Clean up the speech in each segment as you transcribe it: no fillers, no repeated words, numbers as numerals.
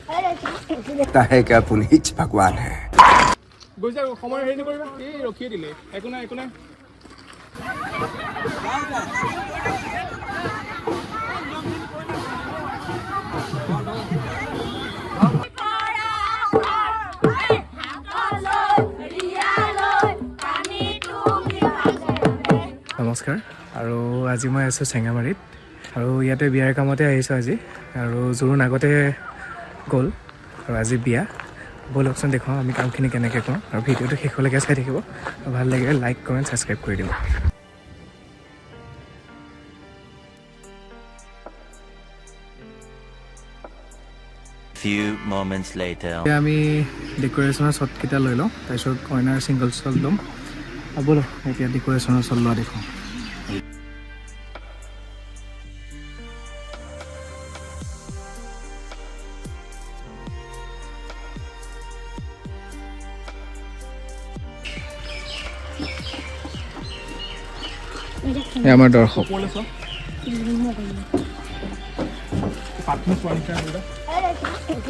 लगता है क्या पुनीत भगवान है। গৈছে সময় হেৰি নকৰিবা এই ৰখিয়ে দিলে একো নাই একো নাই নমস্কাৰ আৰু আজি মই আছোঁ চেঙামাৰীত আৰু ইয়াতে বিয়াৰ কামতে আহিছোঁ আজি আৰু জোৰোণ আগতে গ'ল আৰু আজি বিয়া ব'লকচোন দেখুৱাওঁ আমি কামখিনি কেনেকৈ কৰোঁ আৰু ভিডিঅ'টো শেষলৈকে চাই থাকিব আৰু ভাল লাগিলে লাইক কমেণ্ট ছাবস্ক্ৰাইব কৰি দিব। Few moments later. এতিয়া আমি ডেক'ৰেশ্যনৰ শ্বটকেইটা লৈ লওঁ তাৰপিছত কইনাৰ ছিংগল শ্বট ল'ম আৰু ব'লক এতিয়া ডেক'ৰেশ্যনৰ শ্বট লোৱা দেখোঁ। আমাৰ দৰ্শক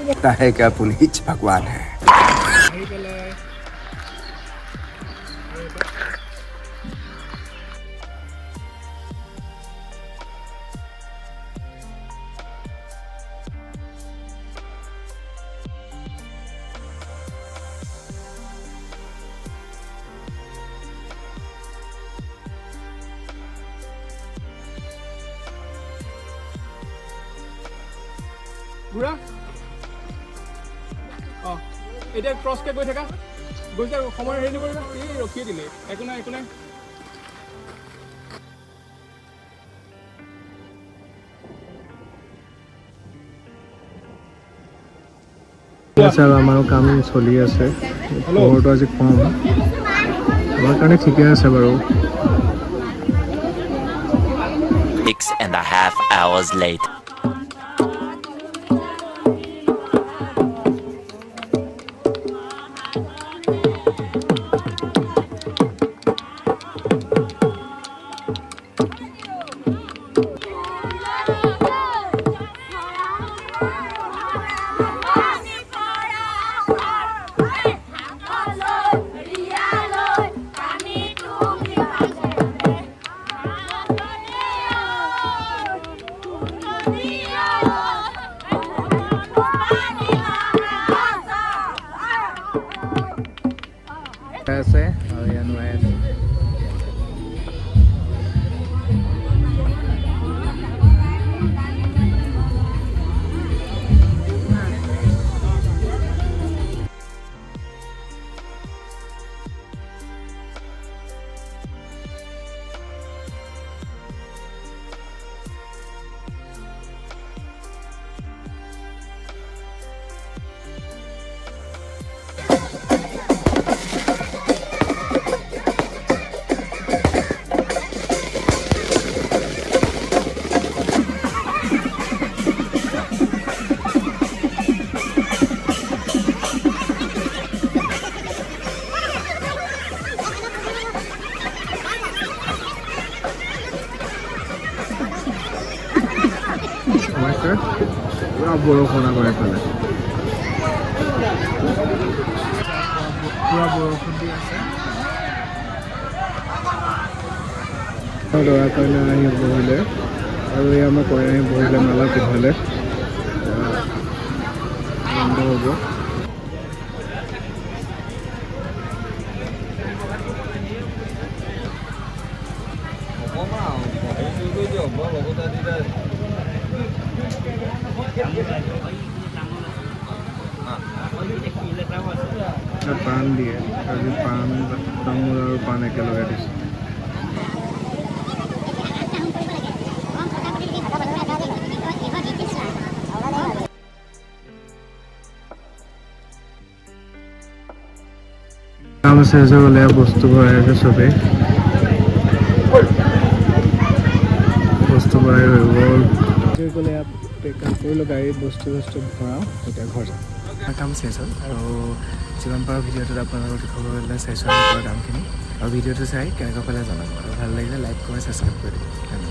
लगता है क्या पुनीत भगवान है। ঘূৰা অঁ এতিয়া ক্ৰছকৈ গৈ থাকা গৈছে সময় হেৰি নকৰিবা এই ৰখিয়ে দিলে একো নাই একো নাই আৰু আমাৰো কাম চলি আছে পোহৰটো আজি কম আমাৰ কাৰণে ঠিকে আছে বাৰু। 6.5 hours later. আছে আৰু ইয়াত নোৱাই আছে পুৰা বৰষুণ আকৌ এইফালে পুৰা বৰষুণ দি আছে দৰা কইনা আহি বহিলে আৰু এই আমাৰ কইনা আহি বহিলে মালা পিন্ধালে বন্ধ হ'ব। পাণ দিয়ে আজি পাণ তামোল আৰু পাণ একেলগে দিছে। কাম চেচ হৈ গ'লে বস্তু ভৰাই আছে চবেই বস্তু ভৰাই হৈ গ'ল গ'লে পেকআপ কৰিলোঁ গাড়ীত বস্তু ভৰাওঁ এতিয়া ঘৰ যাম। কাম চেচ হ'ল আৰু যিমান পাৰোঁ ভিডিঅ'টোত আপোনালোকৰ দেখুৱাবলৈ চেষ্টা কৰা কামখিনি আৰু ভিডিঅ'টো চাই কেনেকুৱা পালে জনাব আৰু ভাল লাগিলে লাইক কৰি ছাবস্ক্ৰাইব কৰি দিব।